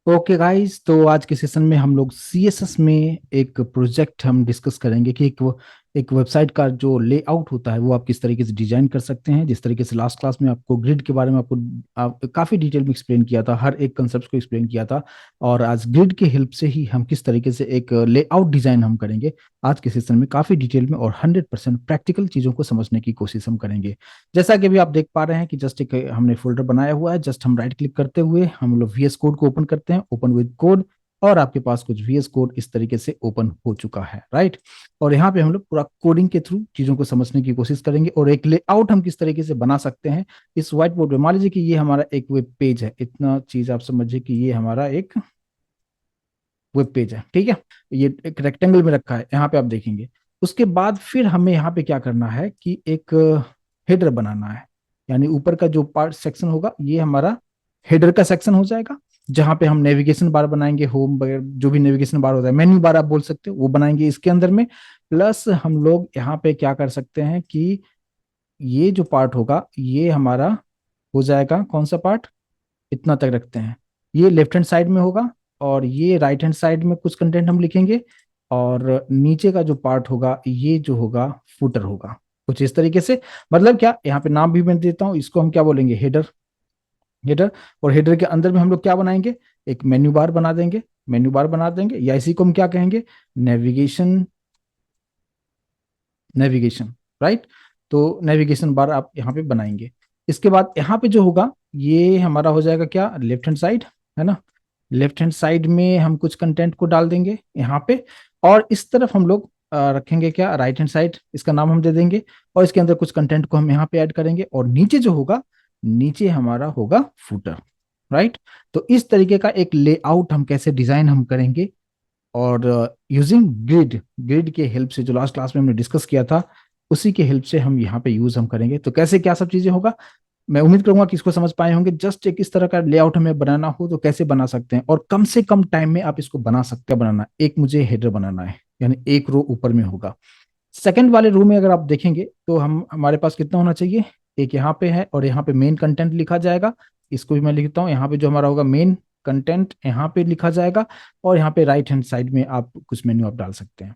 Okay guys, तो आज के सेशन में हम लोग सीएसएस में एक प्रोजेक्ट हम डिस्कस करेंगे कि एक वेबसाइट का जो लेआउट होता है वो आप किस तरीके से डिजाइन कर सकते हैं। जिस तरीके से लास्ट क्लास में आपको ग्रिड के बारे में काफी डिटेल में एक्सप्लेन किया था, हर एक कंसेप्ट को एक्सप्लेन किया था। और आज ग्रिड के हेल्प से ही हम किस तरीके से एक लेआउट डिजाइन हम करेंगे आज के सेशन में, काफी डिटेल में और 100% प्रैक्टिकल चीजों को समझने की कोशिश हम करेंगे। जैसा कि अभी आप देख पा रहे हैं कि जस्ट एक हमने फोल्डर बनाया हुआ है। जस्ट हम राइट क्लिक करते हुए हम लोग VS कोड को ओपन करते हैं, ओपन विद कोड। और आपके पास कुछ VS कोड इस तरीके से ओपन हो चुका है, राइट। और यहाँ पे हम लोग पूरा कोडिंग के थ्रू चीजों को समझने की कोशिश करेंगे और एक लेआउट हम किस तरीके से बना सकते हैं इस व्हाइट बोर्ड पे। मान लीजिए कि ये हमारा एक वेब पेज है, इतना चीज आप समझिए कि ये हमारा एक वेब पेज है, ठीक है। ये एक रेक्टेंगल में रखा है, यहाँ पे आप देखेंगे। उसके बाद फिर हमें यहाँ पे क्या करना है कि एक हेडर बनाना है। यानी ऊपर का जो पार्ट सेक्शन होगा ये हमारा हेडर का सेक्शन हो जाएगा, जहाँ पे हम नेविगेशन बार बनाएंगे, होम वगैरह जो भी नेविगेशन बार होता है, मेन्यू बार आप बोल सकते हो, वो बनाएंगे इसके अंदर में। प्लस हम लोग यहाँ पे क्या कर सकते हैं कि ये जो पार्ट होगा ये हमारा हो जाएगा, कौन सा पार्ट, इतना तक रखते हैं, ये लेफ्ट हैंड साइड में होगा। और ये राइट हैंड साइड में कुछ कंटेंट हम लिखेंगे। और नीचे का जो पार्ट होगा ये जो होगा फुटर होगा, कुछ इस तरीके से। मतलब क्या, यहाँ पे नाम भी मैं देता हूँ, इसको हम क्या बोलेंगे, हेडर। हेडर। और हेडर के अंदर में हम लोग क्या बनाएंगे, एक मेन्यू बार बना देंगे। मेन्यू बार बना देंगे या इसी को हम क्या कहेंगे, नेविगेशन। Navigation, right. तो नेविगेशन बार आप यहाँ पे बनाएंगे। इसके बाद यहाँ पे जो होगा ये हमारा हो जाएगा क्या, लेफ्ट हैंड साइड, है ना। लेफ्ट हैंड साइड में हम कुछ कंटेंट को डाल देंगे यहाँ पे। और इस तरफ हम लोग रखेंगे क्या, राइट हैंड साइड, इसका नाम हम दे देंगे। और इसके अंदर कुछ कंटेंट को हम यहाँ पे ऐड करेंगे। और नीचे जो होगा, नीचे हमारा होगा फुटर, राइट। तो इस तरीके का एक लेआउट हम कैसे डिजाइन हम करेंगे, और यूजिंग ग्रिड, ग्रिड के हेल्प से, जो लास्ट क्लास में हमने डिस्कस किया था उसी के हेल्प से हम यहाँ पे यूज हम करेंगे। तो कैसे क्या सब चीजें होगा, मैं उम्मीद करूंगा कि इसको समझ पाए होंगे। जस्ट एक इस तरह का लेआउट हमें बनाना हो तो कैसे बना सकते हैं, और कम से कम टाइम में आप इसको बना सकते हैं। बनाना, एक मुझे हेडर बनाना है, यानी एक रो ऊपर में होगा। सेकंड वाले रो में अगर आप देखेंगे तो हम हमारे पास कितना होना चाहिए, एक यहाँ पे है और यहाँ पे मेन कंटेंट लिखा जाएगा। इसको भी मैं लिखता हूँ, यहाँ पे जो हमारा होगा मेन कंटेंट यहाँ पे लिखा जाएगा। और यहाँ पे राइट हैंड साइड में आप कुछ मेन्यू आप डाल सकते हैं।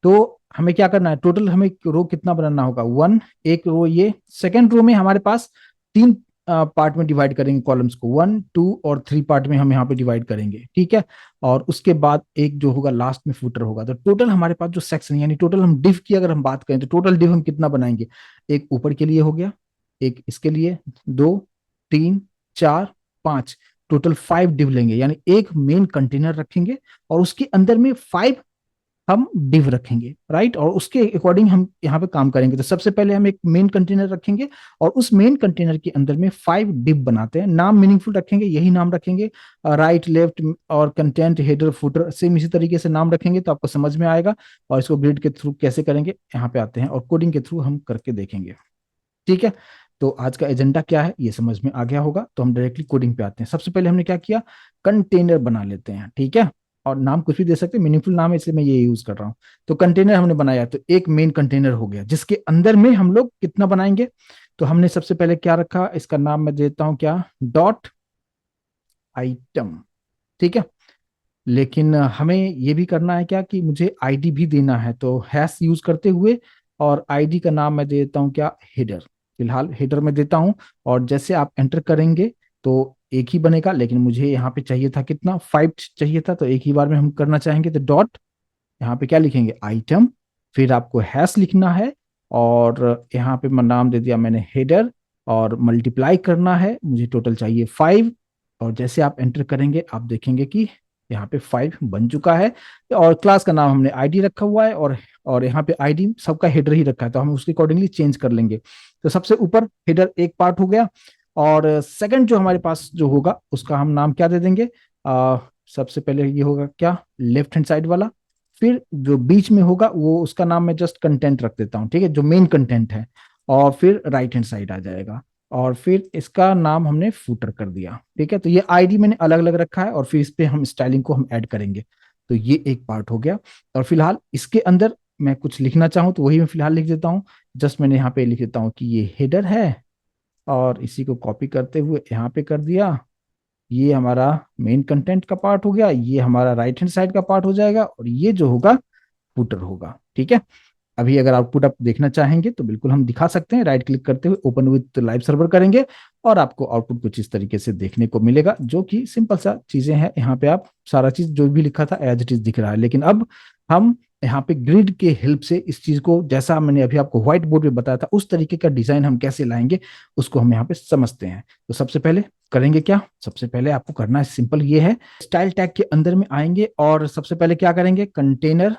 तो हमें क्या करना है, टोटल हमें रो कितना बनाना होगा, वन। एक रो ये, सेकेंड रो में हमारे पास तीन पार्ट में डिवाइड करेंगे कॉलम्स को, 1, 2 और 3 पार्ट में हम यहाँ पे डिवाइड करेंगे, ठीक है। और उसके बाद एक जो होगा लास्ट में फुटर होगा। तो टोटल हमारे पास जो सेक्शन, यानी टोटल हम डिव की अगर हम बात करें तो टोटल डिव हम कितना बनाएंगे, एक ऊपर के लिए हो गया, एक इसके लिए, दो, तीन, चार, पांच, टोटल 5 डिव लेंगे। यानी एक मेन कंटेनर रखेंगे और उसके अंदर में 5 हम डिव रखेंगे, राइट। और उसके अकॉर्डिंग हम यहाँ पे काम करेंगे। तो सबसे पहले हम एक मेन कंटेनर रखेंगे और उस मेन कंटेनर के अंदर में 5 डिव बनाते हैं। नाम मीनिंगफुल रखेंगे, यही नाम रखेंगे, राइट, लेफ्ट और कंटेंट, हेडर, फुटर, सेम इसी तरीके से नाम रखेंगे तो आपको समझ में आएगा। और इसको ग्रिड के थ्रू कैसे करेंगे यहाँ पे आते हैं, और कोडिंग के थ्रू हम करके देखेंगे, ठीक है। तो आज का एजेंडा क्या है ये समझ में आ गया होगा, तो हम डायरेक्टली कोडिंग पे आते हैं। सबसे पहले हमने क्या किया, कंटेनर बना लेते हैं, ठीक है। और नाम कुछ भी दे सकते हैं, मीनिंगफुल नाम है इसलिए मैं ये यूज कर रहा हूँ। तो कंटेनर हमने बनाया, तो एक मेन कंटेनर हो गया जिसके अंदर में हम लोग कितना बनाएंगे। तो हमने सबसे पहले क्या रखा, इसका नाम मैं देता हूं क्या, डॉट आइटम, ठीक है। लेकिन हमें ये भी करना है क्या कि मुझे आईडी भी देना है, तो हैश यूज करते हुए, और आईडी का नाम मैं देता हूँ क्या, हेडर। फिलहाल हेडर में देता हूँ। और जैसे आप एंटर करेंगे तो एक ही बनेगा, लेकिन मुझे यहाँ पे चाहिए था कितना, 5 चाहिए था, तो एक ही बार में हम करना चाहेंगे। तो डॉट, यहाँ पे क्या लिखेंगे, आइटम। फिर आपको हैश लिखना है, और यहाँ पे मैं नाम दे दिया मैंने हेडर। और मल्टीप्लाई करना है, मुझे टोटल चाहिए 5। और जैसे आप एंटर करेंगे आप देखेंगे कि यहाँ पे 5 बन चुका है। और क्लास का नाम हमने आईडी रखा हुआ है, और यहाँ पे आईडी सबका हेडर ही रखा है, तो हम उसके अकॉर्डिंगली चेंज कर लेंगे। तो सबसे ऊपर हेडर एक पार्ट हो गया। और सेकंड जो हमारे पास जो होगा उसका हम नाम क्या दे देंगे, सबसे पहले ये होगा क्या, लेफ्ट हैंड साइड वाला। फिर जो बीच में होगा वो, उसका नाम मैं जस्ट कंटेंट रख देता हूँ, ठीक है, जो मेन कंटेंट है। और फिर राइट हैंड साइड आ जाएगा। और फिर इसका नाम हमने फूटर कर दिया, ठीक है। तो ये आईडी मैंने अलग अलग रखा है, और फिर इस पे हम स्टाइलिंग को हम ऐड करेंगे। तो ये एक पार्ट हो गया। और फिलहाल इसके अंदर मैं कुछ लिखना चाहूँ तो वही मैं फिलहाल लिख देता हूँ। जस्ट मैंने यहाँ पे लिख देता हूँ कि ये हेडर है, और इसी को कॉपी करते हुए यहाँ पे कर दिया। ये हमारा मेन कंटेंट का पार्ट हो गया, ये हमारा राइट हैंड साइड का पार्ट हो जाएगा, और ये जो होगा फुटर होगा। ठीक है, अभी अगर आउटपुट आप देखना चाहेंगे तो बिल्कुल हम दिखा सकते हैं। राइट क्लिक करते हुए ओपन विथ लाइव सर्वर करेंगे और आपको आउटपुट कुछ इस तरीके से देखने को मिलेगा, जो कि सिंपल सा चीजें हैं। यहाँ पे आप सारा चीज जो भी लिखा था एज इट इज दिख रहा है, लेकिन अब हम यहाँ पे ग्रिड के हेल्प से इस चीज को, जैसा मैंने अभी आपको व्हाइट बोर्ड पे बताया था, उस तरीके का डिजाइन हम कैसे लाएंगे उसको हम यहाँ पे समझते हैं। तो सबसे पहले करेंगे क्या, सबसे पहले आपको करना है सिंपल, ये है स्टाइल टैग के अंदर में आएंगे और सबसे पहले क्या करेंगे, कंटेनर,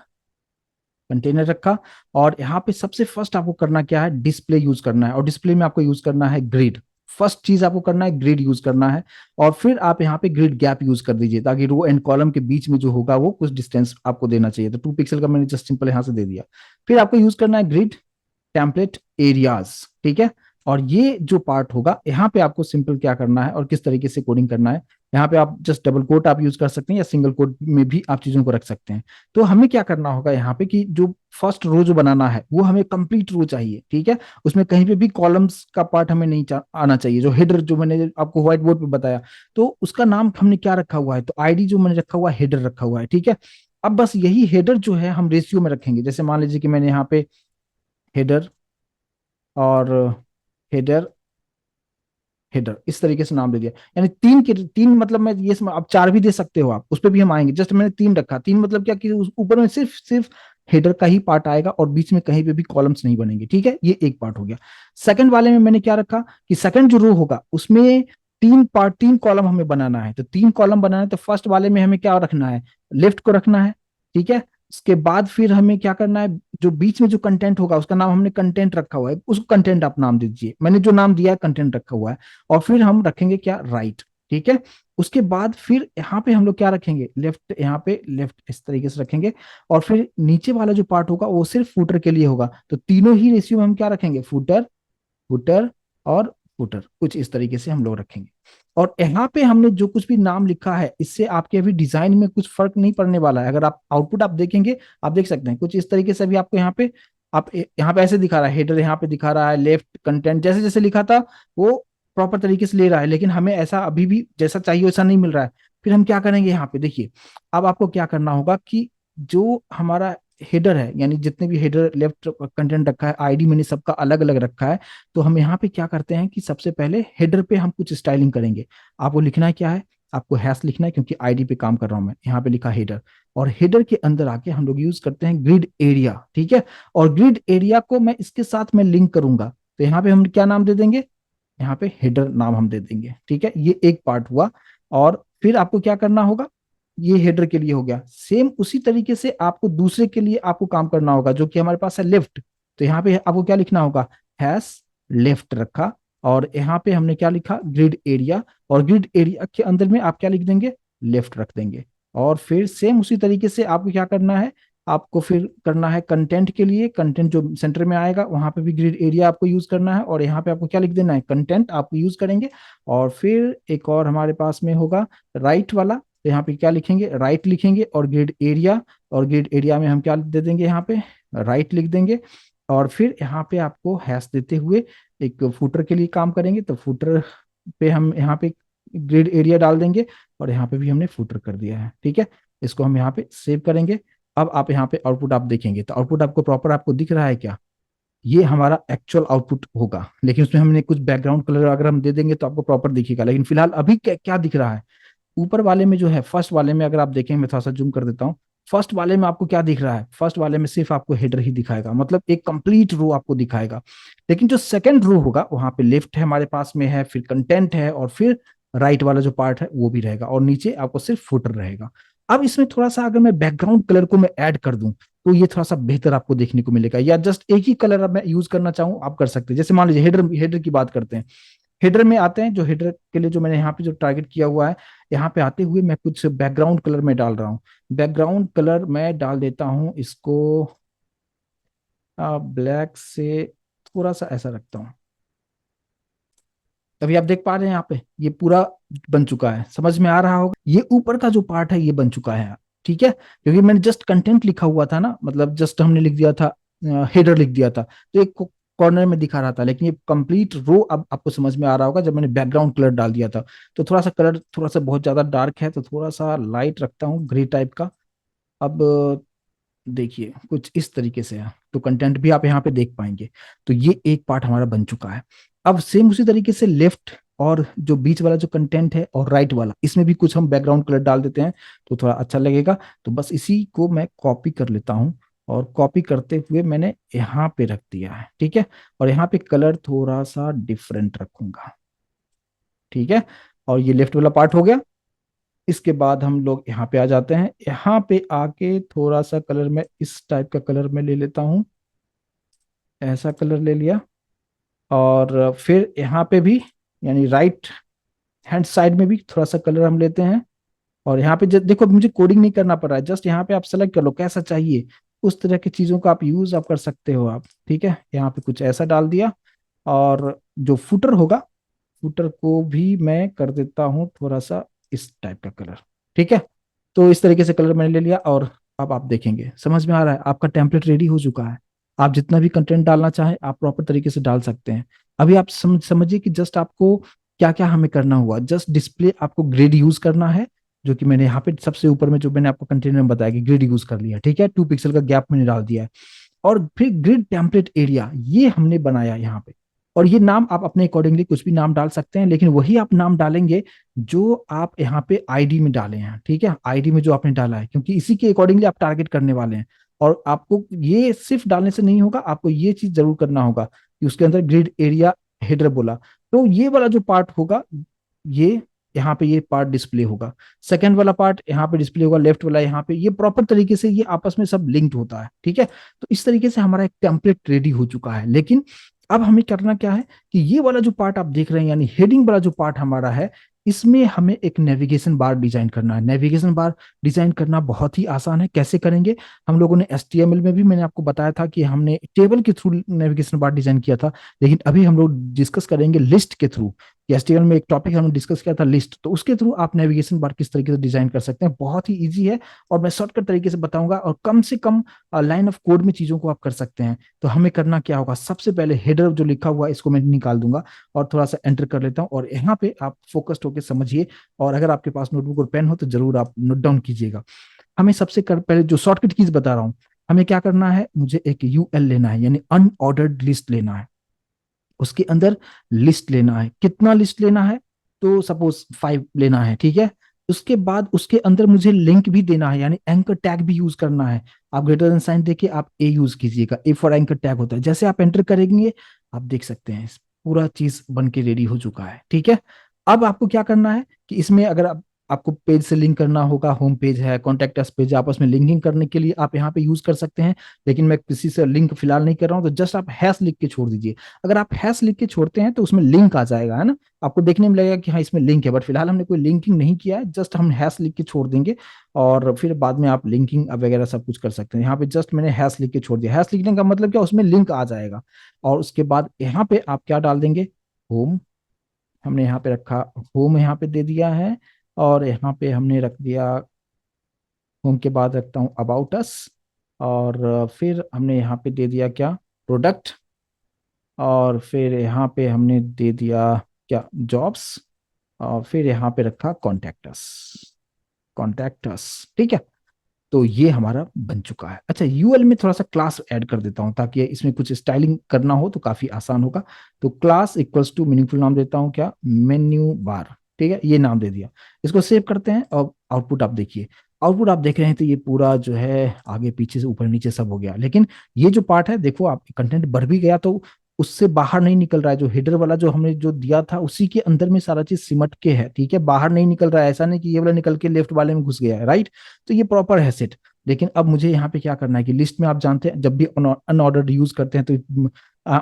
कंटेनर रखा, और यहाँ पे सबसे फर्स्ट आपको करना क्या है, डिस्प्ले यूज करना है, और डिस्प्ले में आपको यूज करना है ग्रिड। फर्स्ट चीज आपको करना है ग्रिड यूज करना है, और फिर आप यहाँ पे ग्रिड गैप यूज कर दीजिए, ताकि रो एंड कॉलम के बीच में जो होगा वो कुछ डिस्टेंस आपको देना चाहिए। तो 2 पिक्सल का मैंने जस्ट सिंपल यहाँ से दे दिया। फिर आपको यूज करना है ग्रिड टेम्पलेट एरियाज। ठीक है, और ये जो पार्ट होगा यहाँ पे आपको सिंपल क्या करना है और किस तरीके से कोडिंग करना है, यहाँ पे आप जस्ट डबल कोट आप यूज कर सकते हैं या सिंगल कोट में भी आप चीजों को रख सकते हैं। तो हमें क्या करना होगा यहाँ पे कि जो फर्स्ट रो जो बनाना है वो हमें कंप्लीट रो चाहिए। ठीक है, उसमें कहीं पे भी कॉलम्स का पार्ट हमें नहीं आना चाहिए। जो हेडर जो मैंने आपको व्हाइट बोर्ड पे बताया, तो उसका नाम हमने क्या रखा हुआ है, तो आईडी जो मैंने रखा हुआ है हेडर रखा हुआ है। ठीक है, अब बस यही हेडर जो है हम रेशियो में रखेंगे। जैसे मान लीजिए कि मैंने यहाँ पे हेडर और हेडर, हेडर इस तरीके से नाम दे दिया, यानी तीन के तीन, मतलब मैं ये आप चार भी दे सकते हो, आप उस पर भी हम आएंगे। जस्ट मैंने तीन रखा, तीन मतलब क्या कि ऊपर में सिर्फ सिर्फ हेडर का ही पार्ट आएगा और बीच में कहीं पे भी कॉलम्स नहीं बनेंगे। ठीक है, ये एक पार्ट हो गया। सेकंड वाले में मैंने क्या रखा कि सेकंड जो रो होगा उसमें तीन पार्ट, तीन कॉलम हमें बनाना है। तो तीन कॉलम बनाना है, तो फर्स्ट वाले में हमें क्या रखना है, लेफ्ट को रखना है। ठीक है, उसके बाद फिर हमें क्या करना है, जो बीच में जो कंटेंट होगा उसका नाम हमने कंटेंट रखा हुआ है, उसको कंटेंट आप नाम दीजिए, मैंने जो नाम दिया है कंटेंट रखा हुआ है। और फिर हम रखेंगे क्या, राइट। ठीक है, उसके बाद फिर यहाँ पे हम लोग क्या रखेंगे, लेफ्ट, यहाँ पे लेफ्ट इस तरीके से रखेंगे। और फिर नीचे वाला जो पार्ट होगा वो सिर्फ फुटर के लिए होगा। तो तीनों ही रेशियो में हम क्या रखेंगे, फुटर, फुटर और फुटर, कुछ इस तरीके से हम लोग रखेंगे। और यहाँ पे हमने जो कुछ भी नाम लिखा है, इससे आपके अभी डिजाइन में कुछ फर्क नहीं पड़ने वाला है। अगर आप आउटपुट आप देखेंगे, आप देख सकते हैं कुछ इस तरीके से भी आपको यहाँ पे, आप यहाँ पे ऐसे दिखा रहा है, हेडर यहाँ पे दिखा रहा है, लेफ्ट कंटेंट जैसे जैसे लिखा था वो प्रॉपर तरीके से ले रहा है, लेकिन हमें ऐसा अभी भी जैसा चाहिए वैसा नहीं मिल रहा है। फिर हम क्या करेंगे, यहाँ पे देखिए, अब आपको क्या करना होगा कि जो हमारा हेडर है, यानी जितने भी हेडर लेफ्ट कंटेंट रखा है, आईडी मैंने सबका अलग अलग रखा है। तो हम यहाँ पे क्या करते हैं कि सबसे पहले हेडर पे हम कुछ स्टाइलिंग करेंगे। आपको लिखना है क्या है, आपको हैश लिखना है, क्योंकि आईडी पे काम कर रहा हूं मैं। यहाँ पे लिखा हेडर, और हेडर के अंदर आके हम लोग यूज करते हैं ग्रिड एरिया। ठीक है, और ग्रिड एरिया को मैं इसके साथ में लिंक करूंगा। तो यहाँ पे हम क्या नाम दे देंगे, यहाँ पे हेडर नाम हम दे देंगे। ठीक है, ये एक पार्ट हुआ। और फिर आपको क्या करना होगा, ये हेडर के लिए हो गया। सेम उसी तरीके से आपको दूसरे के लिए आपको काम करना होगा, जो कि हमारे पास है लेफ्ट। तो यहाँ पे आपको क्या लिखना होगा, हैश लेफ्ट रखा, और यहाँ पे हमने क्या लिखा, ग्रिड एरिया, और ग्रिड एरिया के अंदर में आप क्या लिख देंगे, लेफ्ट रख देंगे। और फिर सेम उसी तरीके से आपको क्या करना है, आपको फिर करना है कंटेंट के लिए, कंटेंट जो सेंटर में आएगा वहां पे भी ग्रिड एरिया आपको यूज करना है, और यहाँ पे आपको क्या लिख देना है, कंटेंट आप यूज करेंगे। और फिर एक और हमारे पास में होगा राइट वाला, तो यहाँ पे क्या लिखेंगे, राइट लिखेंगे, और ग्रिड एरिया, और ग्रिड एरिया में हम क्या दे देंगे, यहाँ पे राइट लिख देंगे। और फिर यहाँ पे आपको हैश देते हुए एक फुटर के लिए काम करेंगे। तो फुटर पे हम यहाँ पे ग्रिड एरिया डाल देंगे, और यहाँ पे भी हमने फुटर कर दिया है। ठीक है, इसको हम यहाँ पे सेव करेंगे। अब आप यहाँ पे आउटपुट आप देखेंगे, तो आउटपुट आपको प्रॉपर आपको दिख रहा है क्या, ये हमारा एक्चुअल आउटपुट होगा। लेकिन उसमें हमने कुछ बैकग्राउंड कलर अगर हम दे देंगे तो आपको प्रॉपर दिखेगा। लेकिन फिलहाल अभी क्या क्या दिख रहा है, ऊपर वाले में जो है, फर्स्ट वाले में अगर आप देखें, मैं थोड़ा सा जूम कर देता हूँ। फर्स्ट वाले में आपको क्या दिख रहा है, फर्स्ट वाले में सिर्फ आपको हेडर ही दिखाएगा, मतलब एक कंप्लीट रो आपको दिखाएगा। लेकिन जो सेकंड रो होगा वहां पे लेफ्ट है हमारे पास में है, फिर कंटेंट है, और फिर राइट वाला जो पार्ट है वो भी रहेगा, और नीचे आपको सिर्फ फुटर रहेगा। अब इसमें थोड़ा सा अगर मैं बैकग्राउंड कलर को मैं ऐड कर दूं, तो ये थोड़ा सा बेहतर आपको देखने को मिलेगा। या जस्ट एक ही कलर अब मैं यूज करना चाहूँ, आप कर सकते हैं। जैसे मान लीजिए हेडर, हेडर की बात करते हैं। हेडर में आते हैं, जो हेडर के लिए जो मैंने यहाँ पे जो टारगेट किया हुआ है, यहाँ पे आते हुए मैं कुछ बैकग्राउंड कलर में डाल रहा हूँ। बैकग्राउंड कलर मैं डाल देता हूँ इसको ब्लैक से थोड़ा सा ऐसा रखता हूँ। अभी आप देख पा रहे हैं यहाँ पे ये पूरा बन चुका है, समझ में आ रहा होगा। ये ऊपर का जो पार्ट है ये बन चुका है। ठीक है, क्योंकि मैंने जस्ट कंटेंट लिखा हुआ था ना, मतलब जस्ट हमने लिख दिया था, हेडर लिख दिया था, तो एक कॉर्नर में दिखा रहा था, लेकिन ये कंप्लीट रो अब आपको समझ में आ रहा होगा जब मैंने बैकग्राउंड कलर डाल दिया था। तो थोड़ा सा कलर थोड़ा सा बहुत ज्यादा डार्क है, तो थोड़ा सा लाइट रखता हूँ ग्रे टाइप का। अब देखिए कुछ इस तरीके से है, तो कंटेंट भी आप यहाँ पे देख पाएंगे। तो ये एक पार्ट हमारा बन चुका है। अब सेम उसी तरीके से लेफ्ट और जो बीच वाला जो कंटेंट है और राइट वाला, इसमें भी कुछ हम बैकग्राउंड कलर डाल देते हैं तो थोड़ा अच्छा लगेगा। तो बस इसी को मैं कॉपी कर लेता हूँ, और कॉपी करते हुए मैंने यहाँ पे रख दिया है, ठीक है। और यहाँ पे कलर थोड़ा सा डिफरेंट रखूंगा, ठीक है। और ये लेफ्ट वाला पार्ट हो गया। इसके बाद हम लोग यहाँ पे आ जाते हैं। यहाँ पे आके थोड़ा सा कलर में इस टाइप का कलर में ले लेता हूँ, ऐसा कलर ले लिया। और फिर यहाँ पे भी, यानी राइट हैंड साइड में भी थोड़ा सा कलर हम लेते हैं। और यहाँ पे देखो मुझे कोडिंग नहीं करना पड़ रहा है, जस्ट यहाँ पे आप सेलेक्ट कर लो कैसा चाहिए, उस तरह की चीजों का आप यूज आप कर सकते हो आप, ठीक है। यहाँ पे कुछ ऐसा डाल दिया। और जो फुटर होगा, फुटर को भी मैं कर देता हूँ थोड़ा सा इस टाइप का कलर, ठीक है। तो इस तरीके से कलर मैंने ले लिया, और अब आप देखेंगे समझ में आ रहा है, आपका टेम्पलेट रेडी हो चुका है। आप जितना भी कंटेंट डालना चाहें आप प्रॉपर तरीके से डाल सकते हैं। अभी आप समझिए कि जस्ट आपको क्या क्या हमें करना हुआ, जस्ट डिस्प्ले आपको ग्रिड यूज करना है, जो कि मैंने यहाँ पे सबसे ऊपर में जो मैंने आपको कंटेनर में बताया कि ग्रिड यूज कर लिया, ठीक है। 2 पिक्सल का गैप मैंने डाल दिया है। और फिर ग्रिड टेम्पलेट एरिया ये हमने बनाया यहाँ पे। और ये नाम आप अपने अकॉर्डिंगली कुछ भी नाम डाल सकते हैं, लेकिन वही आप नाम डालेंगे जो आप यहाँ पे आईडी में डाले हैं, ठीक है। आईडी में जो आपने डाला है, क्योंकि इसी के अकॉर्डिंगली आप टारगेट करने वाले हैं। और आपको ये सिर्फ डालने से नहीं होगा, आपको ये चीज जरूर करना होगा कि उसके अंदर ग्रिड एरिया हेडर बोला, तो ये वाला जो पार्ट होगा, ये यहाँ पे ये पार्ट डिस्प्ले होगा। सेकंड वाला पार्ट यहाँ पे डिस्प्ले होगा, लेफ्ट वाला यहाँ पे, ये प्रॉपर तरीके से ये आपस में सब लिंक्ड होता है, ठीक है। तो इस तरीके से हमारा एक टेम्पलेट रेडी हो चुका है। लेकिन अब हमें करना क्या है कि ये वाला जो पार्ट आप देख रहे हैं, यानी हेडिंग वाला जो पार्ट हमारा है, इसमें हमें एक नेविगेशन बार डिजाइन करना है। नेविगेशन बार डिजाइन करना बहुत ही आसान है, कैसे करेंगे। हम लोगों ने HTML में भी मैंने आपको बताया था कि हमने टेबल के थ्रू नेविगेशन बार डिजाइन किया था, लेकिन अभी हम लोग डिस्कस करेंगे लिस्ट के थ्रू। HTML में एक टॉपिक हमने डिस्कस किया था लिस्ट, तो उसके थ्रू आप नेविगेशन बार किस तरीके से डिजाइन कर सकते हैं, बहुत ही ईजी है। और मैं शॉर्टकट तरीके से बताऊंगा, और कम से कम लाइन ऑफ कोड में चीजों को आप कर सकते हैं। तो हमें करना क्या होगा, सबसे पहले हेडर जो लिखा हुआ है इसको मैं निकाल दूंगा, और थोड़ा सा एंटर कर लेता हूँ, और यहाँ पे आप फोकस्ड होकर समझिए। और अगर आपके पास नोटबुक और पेन हो तो जरूर आप नोट डाउन कीजिएगा। हमें सबसे पहले जो शॉर्टकट कीज बता रहा हूँ, हमें क्या करना है, मुझे एक UL लेना है, यानी अनऑर्डर्ड लिस्ट लेना है। उसके अंदर लिस्ट लेना है, कितना लिस्ट लेना है, तो सपोज 5 लेना है, ठीक है। उसके बाद उसके अंदर मुझे लिंक भी देना है, यानी एंकर टैग भी यूज करना है। आप ग्रेटर देन साइन देके आप ए यूज कीजिएगा, ए फॉर एंकर टैग होता है। जैसे आप एंटर करेंगे आप देख सकते हैं पूरा चीज बन के रेडी हो चुका है, ठीक है। अब आपको क्या करना है कि इसमें अगर आपको पेज से लिंक करना होगा, होम पेज है, कॉन्टेक्ट अस पेज, आपस में लिंकिंग करने के लिए आप यहाँ पे यूज कर सकते हैं। लेकिन मैं किसी से लिंक फिलहाल नहीं कर रहा हूँ, तो जस्ट आप हैश लिख के छोड़ दीजिए। अगर आप हैश लिख के छोड़ते हैं तो उसमें लिंक आ जाएगा, है ना। आपको देखने में लगेगा कि हाँ इसमें लिंक है, बट फिलहाल हमने कोई लिंकिंग नहीं किया है, जस्ट हम हैश लिख के छोड़ देंगे। और फिर बाद में आप लिंकिंग वगैरह सब कुछ कर सकते हैं। यहाँ पे जस्ट मैंने हैश लिख के छोड़ दिया, हैश लिखने का मतलब क्या, उसमें लिंक आ जाएगा। और उसके बाद यहाँ पे आप क्या डाल देंगे, होम। हमने यहाँ पे रखा, होम यहाँ पे दे दिया है। और यहाँ पे हमने रख दिया, होम के बाद रखता हूँ अबाउट अस। और फिर हमने यहाँ पे दे दिया क्या, प्रोडक्ट। और फिर यहाँ पे हमने दे दिया क्या, जॉब्स। और फिर यहाँ पे रखा कॉन्टैक्ट अस, कॉन्टैक्ट अस, ठीक है। तो ये हमारा बन चुका है। अच्छा, यूएल में थोड़ा सा क्लास ऐड कर देता हूँ ताकि इसमें कुछ स्टाइलिंग करना हो तो काफी आसान होगा। तो क्लास इक्वल्स टू मीनिंगफुल नाम देता हूँ क्या, मेन्यू बार, ठीक है, ये नाम दे दिया। इसको सेव करते हैं और आउटपुट आप देखिए। आउटपुट आप देख रहे हैं तो ये पूरा जो है आगे पीछे से ऊपर नीचे सब हो गया, लेकिन ये जो पार्ट है देखो, आप कंटेंट बढ़ भी गया तो उससे बाहर नहीं निकल रहा है। जो हेडर वाला जो हमने जो दिया था उसी के अंदर में सारा चीज सिमट के है, ठीक है, बाहर नहीं निकल रहा है। ऐसा नहीं कि ये वाला निकल के लेफ्ट वाले में घुस गया है, राइट। तो ये प्रॉपर है सेट। लेकिन अब मुझे यहाँ पे क्या करना है कि लिस्ट में आप जानते हैं जब भी अनऑर्डर्ड यूज करते हैं तो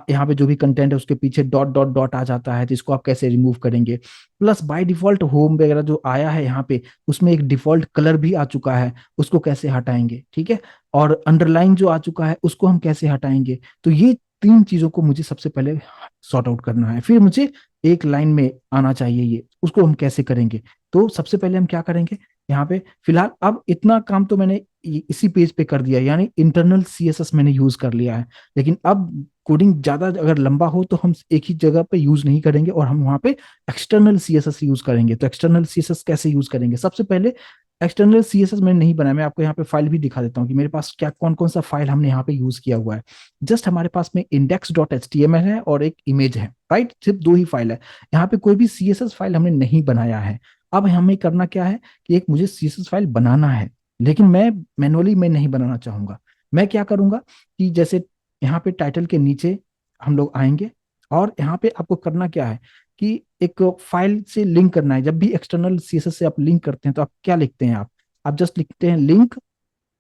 यहाँ पे जो भी कंटेंट है उसके पीछे डॉट डॉट डॉट आ जाता है, तो इसको आप कैसे रिमूव करेंगे। प्लस बाय डिफॉल्ट होम वगैरह जो आया है यहाँ पे, उसमें एक डिफॉल्ट कलर भी आ चुका है, उसको कैसे हटाएंगे, ठीक है। और अंडरलाइन जो आ चुका है उसको हम कैसे हटाएंगे। तो ये 3 चीजों को मुझे सबसे पहले सॉर्ट आउट करना है। फिर मुझे एक लाइन में आना चाहिए ये, उसको हम कैसे करेंगे। तो सबसे पहले हम क्या करेंगे यहाँ पे, फिलहाल अब इतना काम तो मैंने इसी पेज पे कर दिया, यानी इंटरनल सीएसएस मैंने यूज कर लिया है। लेकिन अब कोडिंग ज्यादा अगर लंबा हो तो हम एक ही जगह पे यूज नहीं करेंगे और हम वहां पे एक्सटर्नल सीएसएस यूज करेंगे। तो एक्सटर्नल सीएसएस कैसे यूज करेंगे, सबसे पहले एक्सटर्नल सीएसएस मैंने नहीं बनाया, मैं आपको यहाँ पे फाइल भी दिखा देता हूँ कि मेरे पास क्या कौन कौन सा फाइल हमने यहाँ पे यूज किया हुआ है। जस्ट हमारे पास में index.html है और एक इमेज है, राइट, सिर्फ दो ही फाइल है। यहाँ पे कोई भी सीएसएस फाइल हमने नहीं बनाया है। अब हमें करना क्या है कि एक मुझे सीएसएस फाइल बनाना है, लेकिन मैं मैनुअली मैं नहीं बनाना चाहूंगा। मैं क्या करूंगा कि जैसे यहाँ पे टाइटल के नीचे हम लोग आएंगे और यहाँ पे आपको करना क्या है कि एक फाइल से लिंक करना है। जब भी एक्सटर्नल सीएसएस से आप लिंक करते हैं तो आप क्या लिखते हैं, आप जस्ट लिखते हैं लिंक,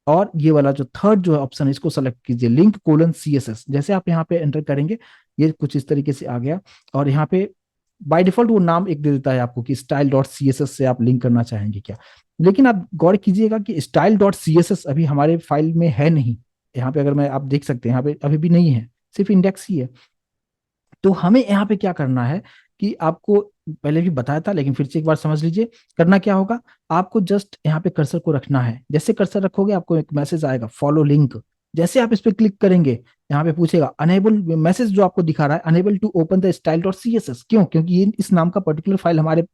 और ये वाला जो थर्ड जो ऑप्शन है इसको सेलेक्ट कीजिए, लिंक कोलन सीएसएस। जैसे आप यहाँ पे एंटर करेंगे ये कुछ इस तरीके से आ गया, और यहाँ पे बाय डिफॉल्ट वो नाम एक दे देता है आपको कि style dot C S S से आप लिंक करना चाहेंगे क्या। लेकिन आप गौर कीजिएगा कि style dot C S S अभी हमारे फाइल में है नहीं। यहाँ पे अगर मैं आप देख सकते हैं यहाँ पे अभी भी नहीं है, सिर्फ इंडेक्स ही है। तो हमें यहाँ पे क्या करना है कि आपको पहले भी बताया था लेकिन फिर से एक बार समझ लीजिए, करना क्या होगा, आपको जस्ट यहाँ पे कर्सर को रखना है। जैसे कर्सर रखोगे आपको एक मैसेज आएगा फॉलो लिंक। जैसे आप इस पे क्लिक करेंगे यहाँ पे पूछेगा अनेबल, मैसेज जो आपको दिखा रहा है unable to open the style dot C S S, क्यों, क्योंकि ये इस नाम का पर्टिकुलर फाइल हमारे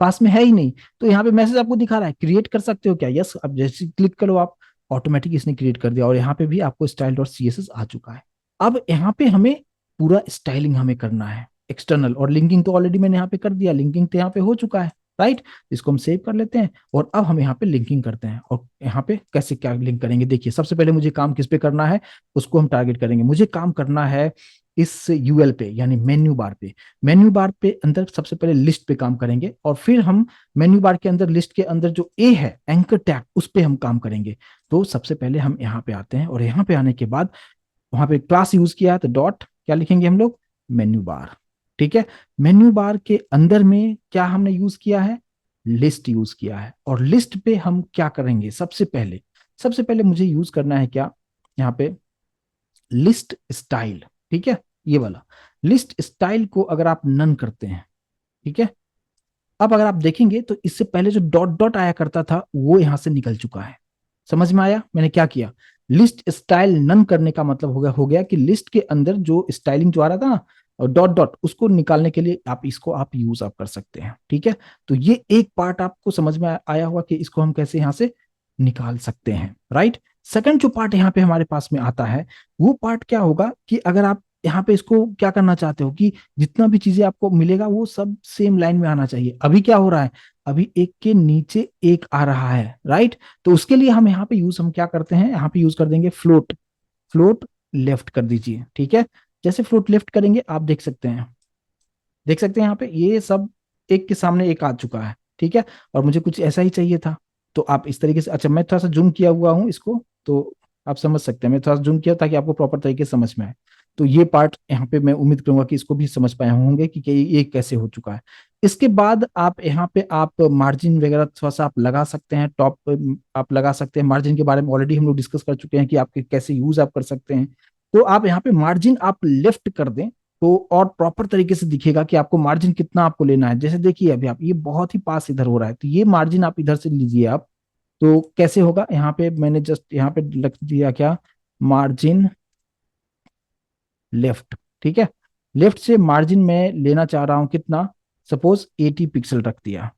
पास में है ही नहीं। तो यहाँ पे मैसेज आपको दिखा रहा है क्रिएट कर सकते हो क्या, यस। अब जैसे क्लिक करो आप, ऑटोमेटिक इसने क्रिएट कर दिया और यहाँ पे भी आपको style dot C S S आ चुका है। अब यहाँ पे हमें पूरा स्टाइलिंग हमें करना है एक्सटर्नल, और लिंकिंग तो ऑलरेडी मैंने यहाँ पे कर दिया, लिंकिंग तो यहाँ पे हो चुका है, राइट। इसको हम सेव कर लेते हैं और अब हम यहाँ पे लिंकिंग करते हैं। और यहाँ पे कैसे क्या लिंक करेंगे, देखिए सबसे पहले मुझे काम किस पे करना है उसको हम टारगेट करेंगे। मुझे काम करना है इस यूएल पे, यानी मेन्यू बार पे। मेन्यू बार पे अंदर सबसे पहले लिस्ट पे काम करेंगे और फिर हम मेन्यू बार के अंदर लिस्ट के अंदर जो ए है एंकर टैग उस पे हम काम करेंगे। तो सबसे पहले हम यहाँ पे आते हैं और यहाँ पे आने के बाद वहां पे क्लास यूज किया है तो डॉट क्या लिखेंगे हम लोग, मेन्यू बार। ठीक है, मेन्यू बार के अंदर में क्या हमने यूज किया है, लिस्ट यूज किया है। और लिस्ट पे हम क्या करेंगे, सबसे पहले मुझे यूज करना है क्या, यहाँ पे लिस्ट स्टाइल। ठीक है, ये वाला लिस्ट स्टाइल को अगर आप नन करते हैं, ठीक है, अब अगर आप देखेंगे तो इससे पहले जो डॉट डॉट आया करता था वो यहां से निकल चुका है। समझ में आया मैंने क्या किया, लिस्ट स्टाइल नन करने का मतलब हो गया कि लिस्ट के अंदर जो स्टाइलिंग जो आ रहा था ना, और डॉट डॉट, उसको निकालने के लिए आप इसको आप यूज आप कर सकते हैं। ठीक है, तो ये एक पार्ट आपको समझ में आया हुआ कि इसको हम कैसे यहां से निकाल सकते हैं, राइट। सेकंड जो पार्ट यहाँ पे हमारे पास में आता है वो पार्ट क्या होगा कि अगर आप यहाँ पे इसको क्या करना चाहते हो कि जितना भी चीजें आपको मिलेगा वो सब सेम लाइन में आना चाहिए। अभी क्या हो रहा है, अभी एक के नीचे एक आ रहा है, राइट। तो उसके लिए हम यहाँ पे यूज हम क्या करते हैं, यहाँ पे यूज कर देंगे फ्लोट। फ्लोट लेफ्ट कर दीजिए, ठीक है। जैसे फ्लोट लेफ्ट करेंगे आप देख सकते हैं यहाँ पे ये सब एक के सामने एक आ चुका है, ठीक है। और मुझे कुछ ऐसा ही चाहिए था, तो आप इस तरीके से, अच्छा मैं थोड़ा सा जूम किया हुआ हूँ इसको, तो आप समझ सकते हैं, मैं थोड़ा सा जूम किया ताकि आपको प्रॉपर तरीके से समझ में आए। तो ये पार्ट यहाँ पे मैं उम्मीद करूंगा कि इसको भी समझ पाए होंगे कि ये कैसे हो चुका है। इसके बाद आप यहाँ पे आप मार्जिन वगैरह थोड़ा सा आप लगा सकते हैं, टॉप आप लगा सकते हैं। मार्जिन के बारे में ऑलरेडी हम लोग डिस्कस कर चुके हैं कि आप कैसे यूज आप कर सकते हैं। तो आप यहाँ पे मार्जिन आप लेफ्ट कर दें तो और प्रॉपर तरीके से दिखेगा कि आपको मार्जिन कितना आपको लेना है। जैसे देखिए अभी आप ये बहुत ही पास इधर हो रहा है तो ये मार्जिन आप इधर से लीजिए आप। तो कैसे होगा, यहाँ पे मैंने जस्ट यहाँ पे लिख दिया क्या, मार्जिन लेफ्ट। ठीक है, लेफ्ट से मार्जिन में लेना चाह रहा हूं कितना, सपोज 80 पिक्सल रख दिया।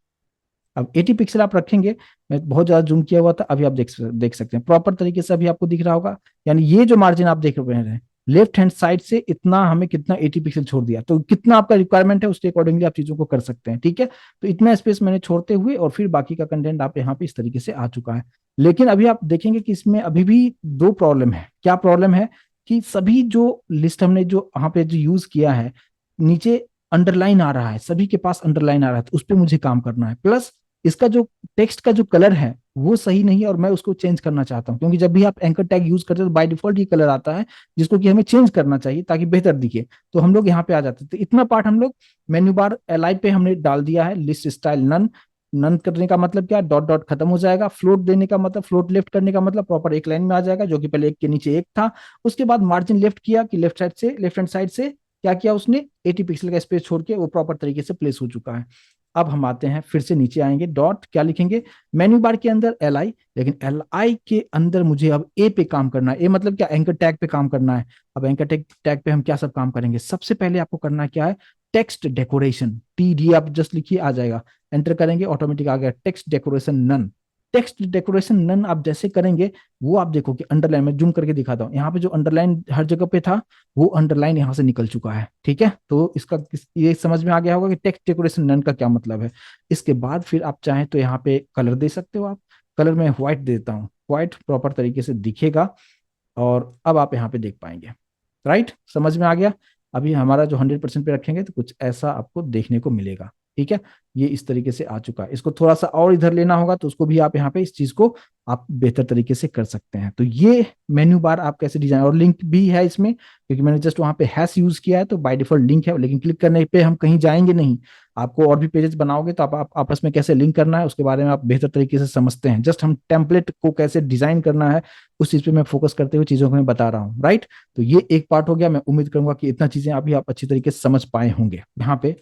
अब 80 पिक्सल आप रखेंगे, मैं बहुत ज्यादा जूम किया हुआ था, अभी आप देख सकते हैं प्रॉपर तरीके से, अभी आपको दिख रहा होगा। यानी ये जो मार्जिन आप देख रहे हैं लेफ्ट हैंड साइड से इतना हमें कितना 80 पिक्सल छोड़ दिया। तो कितना आपका रिक्वायरमेंट है उसके अकॉर्डिंगली आप चीजों को कर सकते हैं, ठीक है। तो इतना स्पेस मैंने छोड़ते हुए और फिर बाकी का कंटेंट आप यहाँ पे इस तरीके से आ चुका है। लेकिन अभी आप देखेंगे कि इसमें अभी भी दो प्रॉब्लम है। क्या प्रॉब्लम है कि सभी जो लिस्ट हमने जो यहाँ पे जो यूज किया है, नीचे अंडरलाइन आ रहा है, सभी के पास अंडरलाइन आ रहा है, तो उस पर मुझे काम करना है। प्लस इसका जो टेक्स्ट का जो कलर है वो सही नहीं है और मैं उसको चेंज करना चाहता हूं, क्योंकि जब भी आप एंकर टैग यूज करते हैं तो बाय डिफॉल्ट ये कलर आता है जिसको कि हमें चेंज करना चाहिए ताकि बेहतर दिखे। तो हम लोग यहाँ पे आ जाते हैं। तो इतना पार्ट हम लोग मेन्यू बार एलाइ पे हमने डाल दिया है, लिस्ट स्टाइल नन। नन करने का मतलब क्या, डॉट डॉट खत्म हो जाएगा। फ्लोट देने का मतलब, फ्लोट लेफ्ट करने का मतलब प्रॉपर एक लाइन में आ जाएगा, जो कि पहले एक के नीचे एक था। उसके बाद मार्जिन लेफ्ट किया कि लेफ्ट हैंड साइड से क्या किया उसने, 80 पिक्सल का स्पेस छोड़ के वो प्रॉपर तरीके से प्लेस हो चुका है। अब हम आते हैं, फिर से नीचे आएंगे, डॉट क्या लिखेंगे, मेन्यू बार के अंदर एल आई, लेकिन एल आई के अंदर मुझे अब ए पे काम करना है। ए मतलब क्या, एंकर टैग पे काम करना है। अब एंकर टैग टैग पे हम क्या सब काम करेंगे, सबसे पहले आपको करना क्या है, टेक्स्ट डेकोरेशन, टी डी आप जस्ट लिखिए आ जाएगा, एंटर करेंगे ऑटोमेटिक आ गया text decoration none. Text decoration none आप जैसे करेंगे, वो आप देखो कि अंडरलाइन में जूम करके दिखाता हूँ, यहाँ पे जो अंडरलाइन हर जगह पे था, वो अंडरलाइन यहाँ से निकल चुका है। ठीक है, तो इसका ये समझ में आ गया होगा कि टेक्स्ट डेकोरेशन नन का क्या मतलब है। इसके बाद फिर आप चाहें तो यहाँ पे कलर दे सकते हो आप, कलर में व्हाइट देता हूँ, व्हाइट प्रॉपर तरीके से दिखेगा, और अब आप यहाँ पे देख पाएंगे। राइट, समझ में आ गया। अभी हमारा जो 100% पे रखेंगे तो कुछ ऐसा आपको देखने को मिलेगा। ठीक है, ये इस तरीके से आ चुका है, इसको थोड़ा सा और इधर लेना होगा तो उसको भी आप यहाँ पे इस चीज को आप बेहतर तरीके से कर सकते हैं। तो ये मेन्यू बार आप कैसे डिजाइन, और लिंक भी है इसमें, क्योंकि मैंने जस्ट वहाँ पे हैश यूज किया है तो बाय डिफॉल्ट लिंक है, लेकिन क्लिक करने पे हम कहीं जाएंगे नहीं। आपको और भी पेजेस बनाओगे तो आप आपस में कैसे लिंक करना है उसके बारे में आप बेहतर तरीके से समझते हैं, जस्ट हम टेम्पलेट को कैसे डिजाइन करना है उस चीज पे मैं फोकस करते हुए चीजों को मैं बता रहा हूँ। राइट, तो ये एक पार्ट हो गया, मैं उम्मीद करूंगा कि इतना चीजें अभी आप अच्छी तरीके से समझ पाए होंगे। यहाँ पे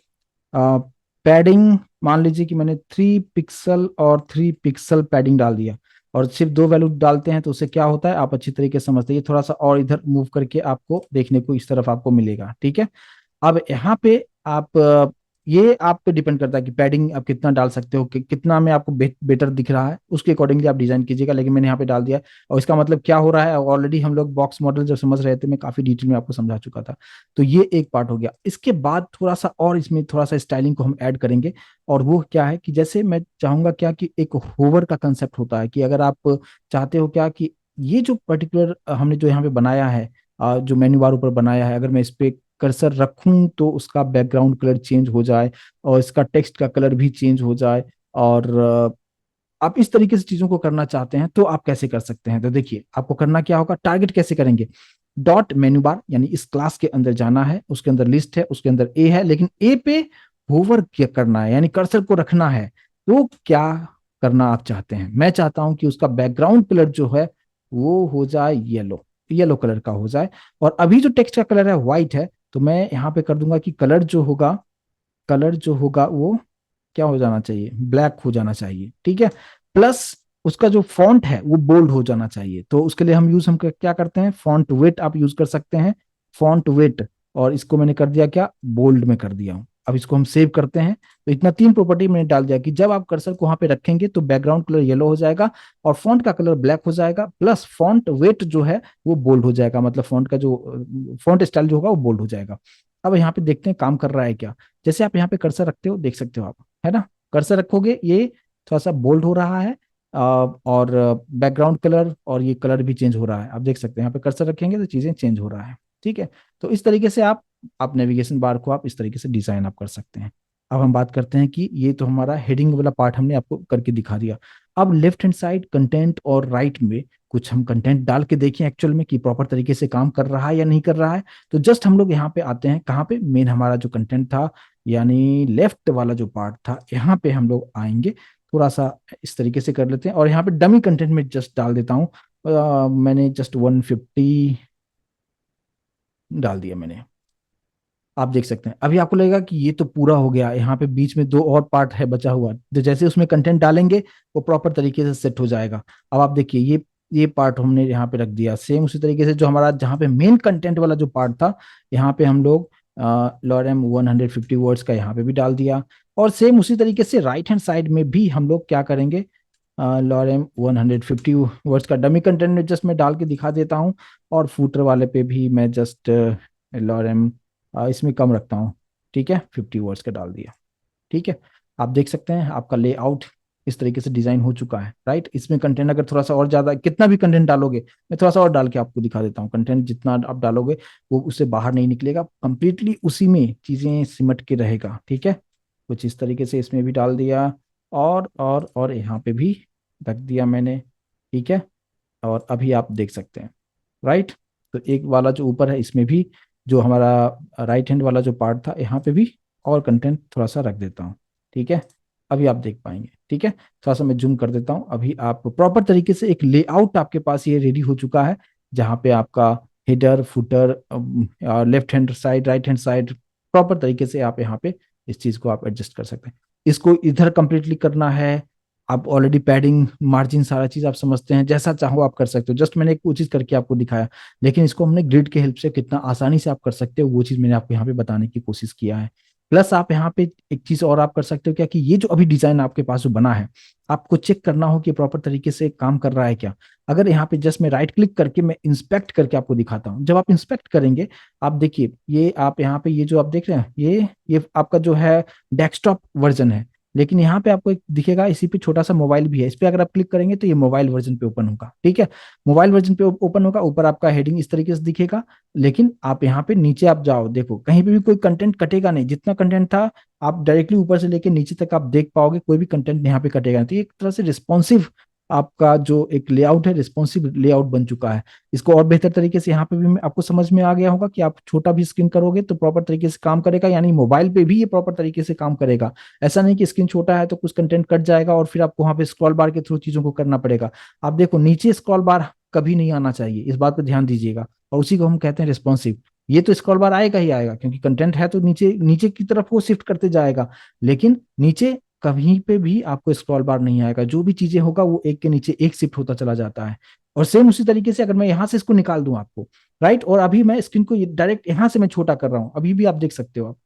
पैडिंग, मान लीजिए कि मैंने 3 पिक्सल और 3 पिक्सल पैडिंग डाल दिया, और सिर्फ 2 वैल्यू डालते हैं तो उससे क्या होता है आप अच्छी तरीके से समझते हैं। ये थोड़ा सा और इधर मूव करके आपको देखने को इस तरफ आपको मिलेगा। ठीक है, अब यहाँ पे आप ये आप पे डिपेंड करता है कि पैडिंग आप कितना डाल सकते हो, कितना में आपको बेटर दिख रहा है, उसके अकॉर्डिंगली आप डिजाइन कीजिएगा, लेकिन मैंने यहाँ पे डाल दिया। और इसका मतलब क्या हो रहा है, ऑलरेडी हम लोग बॉक्स मॉडल जब समझ रहे थे मैं काफी डिटेल में आपको समझा चुका था। तो ये एक पार्ट हो गया। इसके बाद थोड़ा सा और इसमें थोड़ा सा स्टाइलिंग को हम ऐड करेंगे, और वो क्या है कि जैसे मैं चाहूंगा क्या कि एक होवर का कंसेप्ट होता है, कि अगर आप चाहते हो क्या कि ये जो पर्टिकुलर हमने जो यहाँ पे बनाया है, जो मेन्यू बार ऊपर बनाया है, अगर मैं इस पे कर्सर रखूं तो उसका बैकग्राउंड कलर चेंज हो जाए, और इसका टेक्स्ट का कलर भी चेंज हो जाए, और आप इस तरीके से चीजों को करना चाहते हैं तो आप कैसे कर सकते हैं। तो देखिए आपको करना क्या होगा, टारगेट कैसे करेंगे, डॉट मेन्यू बार यानी इस क्लास के अंदर जाना है, उसके अंदर लिस्ट है, उसके अंदर ए है, लेकिन ए पे होवर क्या करना है, यानी कर्सर को रखना है। तो क्या करना आप चाहते हैं, मैं चाहता हूं कि उसका बैकग्राउंड कलर जो है वो हो जाए येलो, येलो कलर का हो जाए, और अभी जो टेक्स्ट का कलर है व्हाइट है, तो मैं यहाँ पे कर दूंगा कि कलर जो होगा, कलर जो होगा वो क्या हो जाना चाहिए, ब्लैक हो जाना चाहिए। ठीक है, प्लस उसका जो फॉन्ट है वो बोल्ड हो जाना चाहिए। तो उसके लिए हम क्या करते हैं, फॉन्ट वेट आप यूज कर सकते हैं, फॉन्ट वेट, और इसको मैंने कर दिया क्या, बोल्ड में कर दिया हूँ। अब इसको हम सेव करते हैं, तो इतना 3 प्रॉपर्टी मैंने डाल दिया कि जब आप कर्सर को वहां पे रखेंगे तो बैकग्राउंड कलर येलो हो जाएगा, और फॉन्ट का कलर ब्लैक हो जाएगा, प्लस फॉन्ट वेट जो है वो बोल्ड हो जाएगा, मतलब फॉन्ट का जो फॉन्ट स्टाइल जो होगा वो बोल्ड हो जाएगा। अब यहाँ पे देखते हैं काम कर रहा है क्या। जैसे आप यहाँ पे कर्सर रखते हो, देख सकते हो आप, है ना, कर्सर रखोगे ये थोड़ा सा बोल्ड हो रहा है, और बैकग्राउंड कलर और ये कलर भी चेंज हो रहा है, आप देख सकते हैं यहाँ पे कर्सर रखेंगे तो चीजें चेंज हो रहा है। ठीक है, तो इस तरीके से आप नेविगेशन बार को आप इस तरीके से डिजाइन आप कर सकते हैं। अब हम बात करते हैं कि ये तो हमारा हेडिंग वाला पार्ट हमने आपको करके दिखा दिया। अब लेफ्ट हैंड साइड कंटेंट और राइट में कुछ हम कंटेंट डाल के देखें एक्चुअल में कि प्रॉपर तरीके से काम कर रहा है या नहीं कर रहा है। तो जस्ट हम लोग यहाँ पे आते हैं, कहाँ पे, मेन हमारा जो कंटेंट था, यानी लेफ्ट वाला जो पार्ट था, यहाँ पे हम लोग आएंगे। थोड़ा सा इस तरीके से कर लेते हैं, और यहाँ पे डमी कंटेंट में जस्ट डाल देता हूँ। मैंने जस्ट 150 डाल दिया मैंने। आप देख सकते हैं अभी आपको लगेगा कि ये तो पूरा हो गया, यहाँ पे बीच में 2 और पार्ट है बचा हुआ, तो जैसे उसमें कंटेंट डालेंगे वो प्रॉपर तरीके से सेट हो जाएगा। अब आप देखिए ये पार्ट हमने यहाँ पे रख दिया, सेम उसी तरीके से जो हमारा जहाँ पे मेन कंटेंट वाला जो पार्ट था, यहाँ पे हम लोग लॉरेम 150 वर्ड्स का यहाँ पे भी डाल दिया। और सेम उसी तरीके से राइट हैंड साइड में भी हम लोग क्या करेंगे, लॉरेम 150 वर्ड्स का डमी कंटेंट में जस्ट मैं डाल के दिखा देता हूँ। और फूटर वाले पे भी मैं जस्ट लॉरेम इसमें कम रखता हूँ, ठीक है, 50 वर्ड्स का डाल दिया। ठीक है, आप देख सकते हैं आपका लेआउट इस तरीके से डिजाइन हो चुका है। राइट, इसमें कंटेंट अगर थोड़ा सा और ज्यादा, कितना भी कंटेंट डालोगे, मैं थोड़ा सा और डाल के आपको दिखा देता हूँ, कंटेंट जितना आप डालोगे वो उससे बाहर नहीं निकलेगा, कंप्लीटली उसी में चीजें सिमट के रहेगा। ठीक है, कुछ इस तरीके से इसमें भी डाल दिया, और यहाँ पे भी रख दिया मैंने। ठीक है, और अभी आप देख सकते हैं। राइट, तो एक वाला जो ऊपर है इसमें भी जो हमारा राइट हैंड वाला जो पार्ट था, यहाँ पे भी और कंटेंट थोड़ा सा रख देता हूँ। ठीक है, अभी आप देख पाएंगे। ठीक है, थोड़ा सा मैं जूम कर देता हूँ, अभी आप प्रॉपर तरीके से एक लेआउट आपके पास ये रेडी हो चुका है, जहाँ पे आपका header footer, left hand side right hand side proper तरीके से आप यहाँ पे इस चीज को आप एडजस्ट कर सकते हैं। इसको इधर कंप्लीटली करना है, आप ऑलरेडी पैडिंग मार्जिन सारा चीज आप समझते हैं, जैसा चाहो आप कर सकते हो। जस्ट मैंने एक वो चीज करके आपको दिखाया, लेकिन इसको हमने ग्रिड के हेल्प से कितना आसानी से आप कर सकते हो वो चीज मैंने आपको यहाँ पे बताने की कोशिश किया है। प्लस आप यहाँ पे एक चीज और आप कर सकते हो क्या, कि ये जो अभी डिजाइन आपके पास जो बना है, आपको चेक करना हो कि प्रॉपर तरीके से काम कर रहा है क्या। अगर यहाँ पे जस्ट मैं राइट क्लिक करके मैं इंस्पेक्ट करके आपको दिखाता हूँ, जब आप इंस्पेक्ट करेंगे, आप देखिए ये आप यहाँ पे ये जो आप देख रहे हैं, ये आपका जो है डेस्कटॉप वर्जन है, लेकिन यहाँ पे आपको एक दिखेगा, इसी पे छोटा सा मोबाइल भी है, इस पे अगर आप क्लिक करेंगे तो ये मोबाइल वर्जन पे ओपन होगा। ठीक है, मोबाइल वर्जन पे ओपन होगा, ऊपर आपका हेडिंग इस तरीके से दिखेगा। लेकिन आप यहाँ पे नीचे आप जाओ, देखो कहीं पे भी कोई कंटेंट कटेगा नहीं, जितना कंटेंट था आप डायरेक्टली ऊपर से लेके नीचे तक आप देख पाओगे, कोई भी कंटेंट यहाँ पे कटेगा नहीं। तो ये एक तरह से रिस्पॉन्सिव आपका जो एक लेआउट है, रिस्पॉन्सिव लेआउट बन चुका है। इसको और बेहतर तरीके से यहाँ पे भी आपको समझ में आ गया होगा कि आप छोटा भी स्क्रीन करोगे तो प्रॉपर तरीके से काम करेगा, यानी मोबाइल पे भी ये प्रॉपर तरीके से काम करेगा। ऐसा नहीं कि स्क्रीन छोटा है तो कुछ कंटेंट कट जाएगा और फिर आपको वहां पे स्क्रॉल बार के थ्रू चीजों को करना पड़ेगा। आप देखो नीचे स्क्रॉल बार कभी नहीं आना चाहिए, इस बात पर ध्यान दीजिएगा, और उसी को हम कहते हैं रिस्पॉन्सिव। ये तो स्क्रॉल बार आएगा ही आएगा, क्योंकि कंटेंट है तो नीचे नीचे की तरफ वो शिफ्ट करते जाएगा, लेकिन नीचे कहीं पे भी आपको स्क्रॉल बार नहीं आएगा। जो भी चीजें होगा वो एक के नीचे एक शिफ्ट होता चला जाता है। और सेम उसी तरीके से अगर मैं यहाँ से इसको निकाल दूं आपको, राइट, और अभी मैं स्क्रीन को डायरेक्ट यहाँ से मैं छोटा कर रहा हूँ, अभी भी आप देख सकते हो।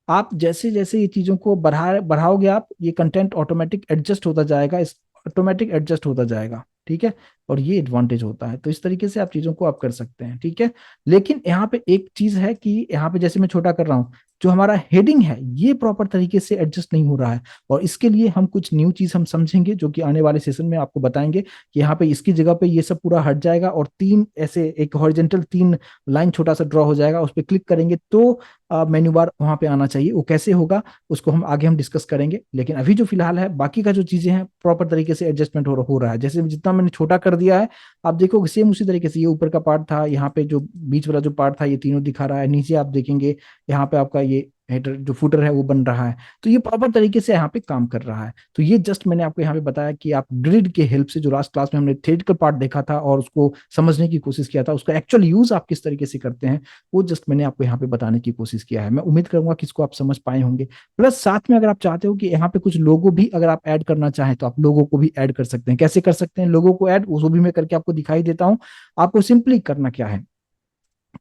आप जैसे जैसे ये चीजों को बढ़ाओगे आप, ये कंटेंट ऑटोमेटिक एडजस्ट होता जाएगा, इस ऑटोमेटिक एडजस्ट होता जाएगा। ठीक है, और ये एडवांटेज होता है, तो इस तरीके से आप चीजों को आप कर सकते हैं। ठीक है, लेकिन यहाँ पे एक चीज है कि यहाँ पे जैसे मैं छोटा कर रहा हूँ, जो हमारा हेडिंग है ये प्रॉपर तरीके से एडजस्ट नहीं हो रहा है, और इसके लिए हम कुछ न्यू चीज हम समझेंगे, जो कि आने वाले सेशन में आपको बताएंगे कि यहाँ पे इसकी जगह पे ये सब पूरा हट जाएगा, और तीन ऐसे एक हॉरिजेंटल तीन लाइन छोटा सा ड्रॉ हो जाएगा, उस पर क्लिक करेंगे तो मेन्यू बार वहां पे आना चाहिए। वो कैसे होगा उसको हम आगे हम डिस्कस करेंगे, लेकिन अभी जो फिलहाल है बाकी का जो चीजें हैं प्रॉपर तरीके से एडजस्टमेंट हो रहा है। जैसे जितना मैंने छोटा कर दिया है, आप देखो सेम उसी तरीके से ये ऊपर का पार्ट था, यहाँ पे जो बीच वाला जो पार्ट था ये तीनों दिखा रहा है, नीचे आप देखेंगे यहाँ पे आपका ये हेडर जो फुटर है वो बन रहा है। तो ये प्रॉपर तरीके से यहाँ पे काम कर रहा है। तो ये जस्ट मैंने आपको यहाँ पे बताया कि आप ग्रिड के हेल्प से, जो लास्ट क्लास में हमने थ्योरेटिकल पार्ट देखा था और उसको समझने की कोशिश किया था, उसका एक्चुअल यूज आप किस तरीके से करते हैं, वो जस्ट मैंने आपको यहाँ पे बताने की कोशिश किया है। मैं उम्मीद करूंगा कि इसको आप समझ पाए होंगे। प्लस साथ में अगर आप चाहते हो कि यहाँ पे कुछ लोगो भी अगर आप ऐड करना चाहें तो आप लोगों को भी ऐड कर सकते हैं। कैसे कर सकते हैं लोगों को ऐड, वो भी मैं करके आपको दिखाई देता हूँ। आपको सिंपली करना क्या है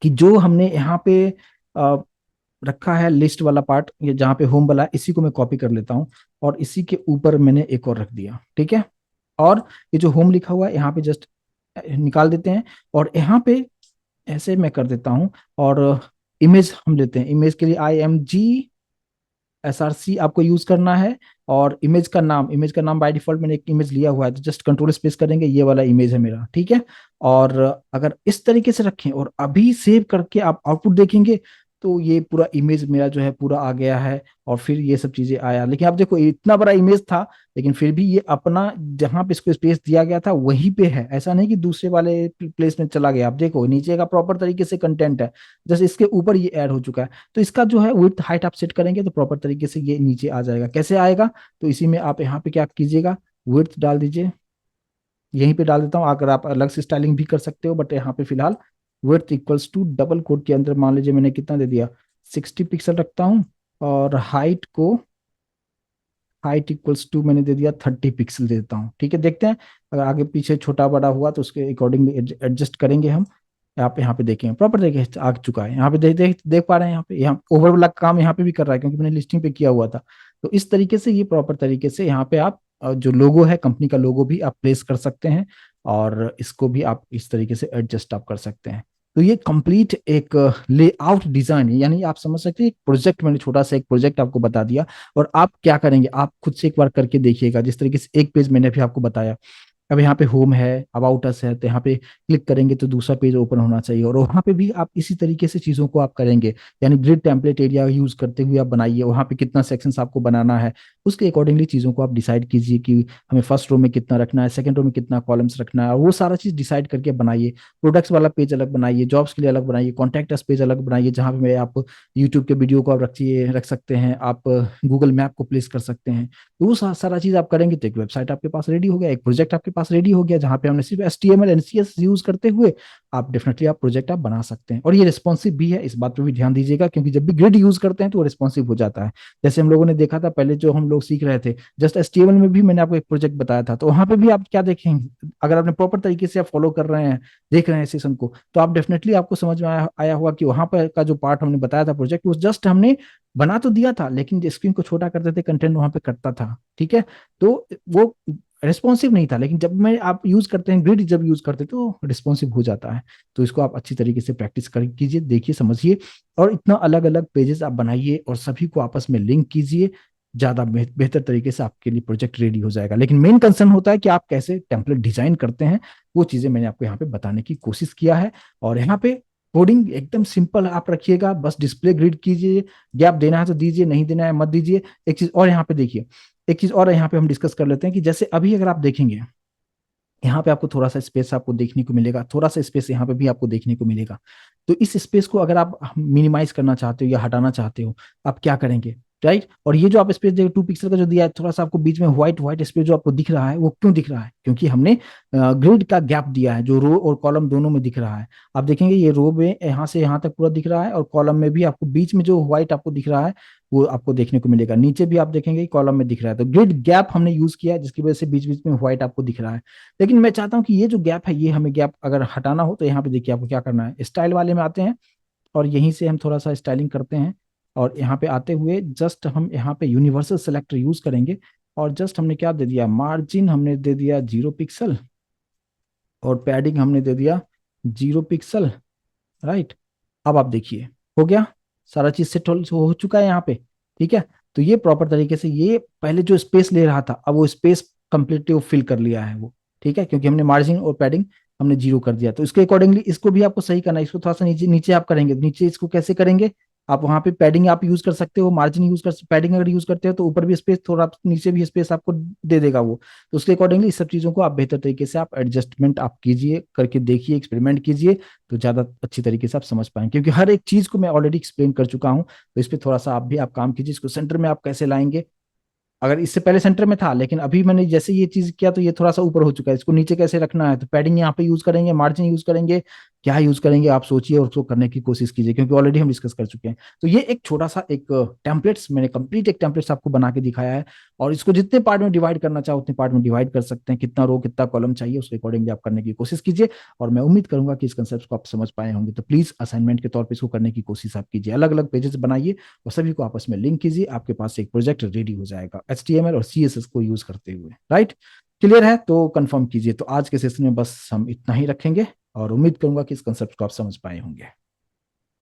कि जो हमने यहाँ पे अ, रखा है लिस्ट वाला पार्ट, ये जहाँ पे होम वाला है, इसी को मैं कॉपी कर लेता हूँ, और इसी के ऊपर मैंने एक और रख दिया। ठीक है, और ये जो होम लिखा हुआ है यहाँ पे जस्ट निकाल देते हैं, और यहाँ पे ऐसे मैं कर देता हूँ। और इमेज हम लेते हैं, इमेज के लिए IMG SRC आपको यूज करना है। और इमेज का नाम बाय डिफॉल्ट मैंने एक इमेज लिया हुआ है, तो जस्ट कंट्रोल स्पेस करेंगे, ये वाला इमेज है मेरा। ठीक है, और अगर इस तरीके से रखें और अभी सेव करके आप आउटपुट देखेंगे, तो ये पूरा इमेज मेरा जो है पूरा आ गया है, और फिर ये सब चीजें आया। लेकिन आप देखो ये इतना बड़ा इमेज था, लेकिन फिर भी ये अपना जहां पे इसको स्पेस दिया गया था वहीं पे है, ऐसा नहीं कि दूसरे वाले प्लेस में चला गया। आप देखो नीचे का प्रॉपर तरीके से कंटेंट है, जैसे इसके ऊपर ये ऐड हो चुका है। तो इसका जो है विड्थ हाइट आप सेट करेंगे तो प्रॉपर तरीके से ये नीचे आ जाएगा। कैसे आएगा, तो इसी में आप यहाँ पे क्या कीजिएगा, विड्थ डाल दीजिए, यहीं पे डाल देता हूँ। अगर आप अलग से स्टाइलिंग भी कर सकते हो, बट यहाँ पे फिलहाल width equals to double quote के अंदर मान लीजिए मैंने कितना दे दिया, 60 पिक्सल रखता हूँ। और हाइट इक्वल्स टू मैंने दे दिया 30 पिक्सल दे देता हूँ। ठीक है, देखते हैं अगर आगे पीछे छोटा बड़ा हुआ तो उसके अकॉर्डिंगली एडजस्ट करेंगे हम। आप यहाँ पे देखेंगे प्रॉपर तरीके से आ चुका है, यहाँ पे देख पा रहे हैं, यहाँ पे यहाँ ओवर वाला काम यहाँ पे भी कर रहा है क्योंकि मैंने लिस्टिंग पे किया हुआ था। तो इस तरीके से ये प्रॉपर तरीके से यहाँ पे आप जो लोगो है कंपनी का लोगो भी आप प्लेस कर सकते हैं, और इसको भी आप इस तरीके से एडजस्ट आप कर सकते हैं। तो ये कंप्लीट एक लेआउट डिजाइन है, यानी आप समझ सकते हैं एक प्रोजेक्ट, मैंने छोटा सा एक प्रोजेक्ट आपको बता दिया। और आप क्या करेंगे, आप खुद से एक बार करके देखिएगा, जिस तरीके से एक पेज मैंने भी आपको बताया। अब यहाँ पे होम है, अबाउट अस है, तो यहाँ पे क्लिक करेंगे तो दूसरा पेज ओपन होना चाहिए, और वहां पे भी आप इसी तरीके से चीजों को आप करेंगे। यानी ग्रिड टेम्पलेट एरिया यूज करते हुए आप बनाइए, वहां पे कितना सेक्शंस आपको बनाना है, उसके अकॉर्डिंगली चीजों को आप डिसाइड कीजिए कि हमें फर्स्ट रो में कितना रखना है, सेकंड रो में कितना कॉलम्स रखना है, और वो सारा चीज डिसाइड करके बनाइए। प्रोडक्ट्स वाला पेज अलग बनाइए, जॉब्स के लिए अलग बनाइए, कॉन्टैक्ट अस पेज अलग बनाइए, जहाँ पे आप यूट्यूब के वीडियो को आप रख सकते हैं, आप गूगल मैप को प्लेस कर सकते हैं। तो वो सारा चीज आप करेंगे तो एक वेबसाइट आपके पास रेडी हो गया, एक प्रोजेक्ट आपके पास रेडी हो गया, जहां पे हमने सिर्फ HTML एंड CSS यूज करते हुए आप डेफिनेटली आप प्रोजेक्ट आप बना सकते हैं। और ये रिस्पॉन्सिव भी है, इस बात पे भी ध्यान दीजिएगा, क्योंकि जब भी ग्रिड यूज करते हैं तो वो रिस्पॉन्सिव हो जाता है। जैसे हम लोगों ने देखा था पहले, जो हम लोग सीख रहे थे जस्ट HTML में भी मैंने आपको एक प्रोजेक्ट बताया था, तो वहां पे भी आप क्या देखेंगे, अगर आपने प्रॉपर तरीके से आप फॉलो कर रहे हैं, देख रहे हैं सेशन को, तो आप डेफिनेटली आपको समझ में आया होगा कि वहां पर का जो पार्ट हमने बताया था प्रोजेक्ट, वो जस्ट हमने बना तो दिया था, लेकिन स्क्रीन को छोटा करते थे, कंटेंट वहां पे करता था, ठीक है। तो वो रिस्पॉन्सिव नहीं था, लेकिन जब मैं आप यूज करते हैं ग्रिड, जब यूज करते हैं तो रिस्पॉन्सिव हो जाता है। तो इसको आप अच्छी तरीके से प्रैक्टिस कर कीजिए, देखिए, समझिए, और इतना अलग अलग पेजेस आप बनाइए और सभी को आपस में लिंक कीजिए, ज्यादा बेहतर तरीके से आपके लिए प्रोजेक्ट रेडी हो जाएगा। लेकिन मेन कंसर्न होता है कि आप कैसे टेम्पलेट डिजाइन करते हैं, वो चीजें मैंने आपको यहाँ पे बताने की कोशिश किया है। और यहाँ पे कोडिंग एकदम सिंपल आप रखिएगा, बस डिस्प्ले ग्रिड कीजिए, गैप देना है तो दीजिए, नहीं देना है मत दीजिए। एक चीज और यहाँ पे देखिए, एक चीज और यहाँ पे हम डिस्कस कर लेते हैं कि जैसे अभी अगर आप देखेंगे, यहाँ पे आपको थोड़ा सा स्पेस आपको देखने को मिलेगा, थोड़ा सा स्पेस यहाँ पे भी आपको देखने को मिलेगा। तो इस स्पेस को अगर आप मिनिमाइज करना चाहते हो या हटाना चाहते हो, आप क्या करेंगे, राइट। और ये जो आप स्पेस देखो 2 पिक्सल का जो दिया है, थोड़ा सा आपको बीच में व्हाइट व्हाइट स्पेस जो आपको दिख रहा है, वो क्यों दिख रहा है, क्योंकि हमने ग्रिड का गैप दिया है, जो रो और कॉलम दोनों में दिख रहा है। आप देखेंगे ये रो में यहाँ से यहाँ तक पूरा दिख रहा है, और कॉलम में भी आपको बीच में जो व्हाइट आपको दिख रहा है वो आपको देखने को मिलेगा, नीचे भी आप देखेंगे कॉलम में दिख रहा है। तो ग्रिड गैप हमने यूज किया है, जिसकी वजह से बीच बीच में व्हाइट आपको दिख रहा है। लेकिन मैं चाहता हूं कि ये जो गैप है, ये हमें गैप अगर हटाना हो, तो यहाँ पे देखिए आपको क्या करना है, स्टाइल वाले में आते हैं, और यहीं से हम थोड़ा सा स्टाइलिंग करते हैं। और यहाँ पे आते हुए जस्ट हम यहाँ पे यूनिवर्सल सेलेक्टर यूज करेंगे, और जस्ट हमने क्या दे दिया, मार्जिन हमने दे दिया 0 पिक्सल, और पैडिंग हमने दे दिया 0 पिक्सल, राइट। अब आप देखिए, हो गया, सारा चीज सेट हो चुका है यहाँ पे, ठीक है। तो ये प्रॉपर तरीके से, ये पहले जो स्पेस ले रहा था, अब वो स्पेस कंप्लीटली वो फिल कर लिया है वो, ठीक है, क्योंकि हमने मार्जिन और पैडिंग हमने 0 कर दिया। तो इसके अकॉर्डिंगली इसको भी आपको सही करना है, इसको थोड़ा सा नीचे नीचे आप करेंगे, नीचे इसको कैसे करेंगे, आप वहां पे पैडिंग आप यूज कर सकते हो, मार्जिन यूज कर, पैडिंग अगर यूज करते हो तो ऊपर भी स्पेस, थोड़ा नीचे भी स्पेस आपको दे देगा वो। तो उसके अकॉर्डिंगली इस सब चीजों को आप बेहतर तरीके से आप एडजस्टमेंट आप कीजिए, करके देखिए, एक्सपेरिमेंट कीजिए, तो ज्यादा अच्छी तरीके से आप समझ पाएंगे, क्योंकि हर एक चीज को मैं ऑलरेडी एक्सप्लेन कर चुका हूँ। तो इस पर थोड़ा सा आप भी आप काम कीजिए, इसको सेंटर में आप कैसे लाएंगे, अगर इससे पहले सेंटर में था, लेकिन अभी मैंने जैसे ये चीज किया तो ये थोड़ा सा ऊपर हो चुका है, इसको नीचे कैसे रखना है, तो पैडिंग यहाँ पे यूज करेंगे, मार्जिन यूज करेंगे, क्या यूज करेंगे आप सोचिए, और उसको करने की कोशिश कीजिए, क्योंकि ऑलरेडी हम डिस्कस कर चुके हैं। तो ये एक छोटा सा एक टेम्पलेट्स मैंने कंप्लीट एक टेम्पलेट्स आपको बना के दिखाया है, और इसको जितने पार्ट में डिवाइड करना चाहो उतने पार्ट में डिवाइड कर सकते हैं, कितना रो कितना कॉलम चाहिए उसके अकॉर्डिंगली आप करने की कोशिश कीजिए। और मैं उम्मीद करूंगा कि इस कंसेप्ट को आप समझ पाए होंगे। तो प्लीज असाइनमेंट के तौर पर इसको करने की कोशिश आप कीजिए, अलग अलग पेजेस बनाइए और सभी को आपस में लिंक कीजिए, आपके पास एक प्रोजेक्ट रेडी हो जाएगा HTML और CSS को यूज करते हुए, राइट। क्लियर है तो कंफर्म कीजिए। तो आज के सेशन में बस हम इतना ही रखेंगे, और उम्मीद करूंगा कि इस कंसेप्ट को आप समझ पाए होंगे।